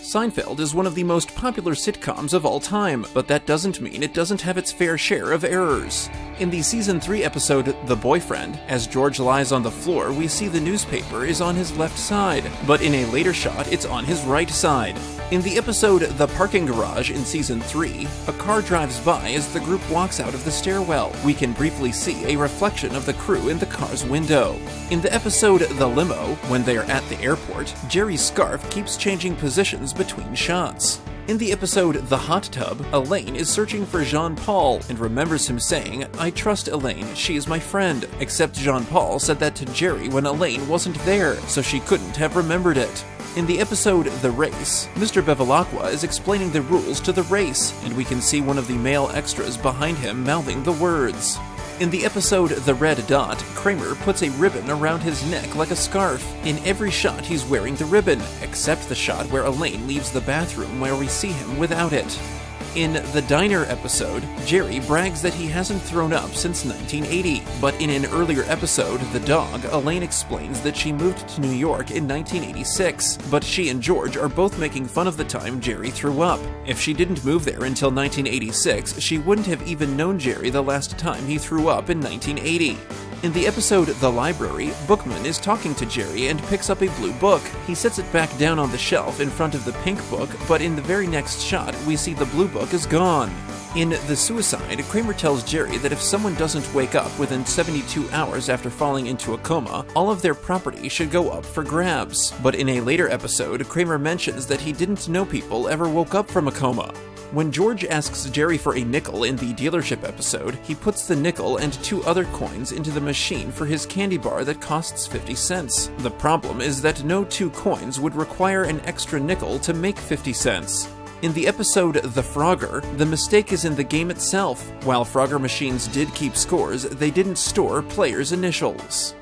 Seinfeld is one of the most popular sitcoms of all time, but that doesn't mean it doesn't have its fair share of errors. In the Season 3 episode, The Boyfriend, as George lies on the floor, we see the newspaper is on his left side, but in a later shot, it's on his right side. In the episode The Parking Garage in Season 3, a car drives by as the group walks out of the stairwell. We can briefly see a reflection of the crew in the car's window. In the episode The Limo, when they are at the airport, Jerry's scarf keeps changing positions between shots. In the episode The Hot Tub, Elaine is searching for Jean-Paul and remembers him saying, "I trust Elaine, she is my friend," except Jean-Paul said that to Jerry when Elaine wasn't there, so she couldn't have remembered it. In the episode The Race, Mr. Bevilacqua is explaining the rules to the race, and we can see one of the male extras behind him mouthing the words. In the episode The Red Dot, Kramer puts a ribbon around his neck like a scarf. In every shot he's wearing the ribbon, except the shot where Elaine leaves the bathroom where we see him without it. In the Diner episode, Jerry brags that he hasn't thrown up since 1980, but in an earlier episode, The Dog, Elaine explains that she moved to New York in 1986, but she and George are both making fun of the time Jerry threw up. If she didn't move there until 1986, she wouldn't have even known Jerry the last time he threw up in 1980. In the episode The Library, Bookman is talking to Jerry and picks up a blue book. He sets it back down on the shelf in front of the pink book, but in the very next shot, we see the blue book is gone. In The Suicide, Kramer tells Jerry that if someone doesn't wake up within 72 hours after falling into a coma, all of their property should go up for grabs. But in a later episode, Kramer mentions that he didn't know people ever woke up from a coma. When George asks Jerry for a nickel in the dealership episode, he puts the nickel and 2 other coins into the machine for his candy bar that costs 50 cents. The problem is that no 2 coins would require an extra nickel to make 50 cents. In the episode The Frogger, the mistake is in the game itself. While Frogger machines did keep scores, they didn't store players' initials.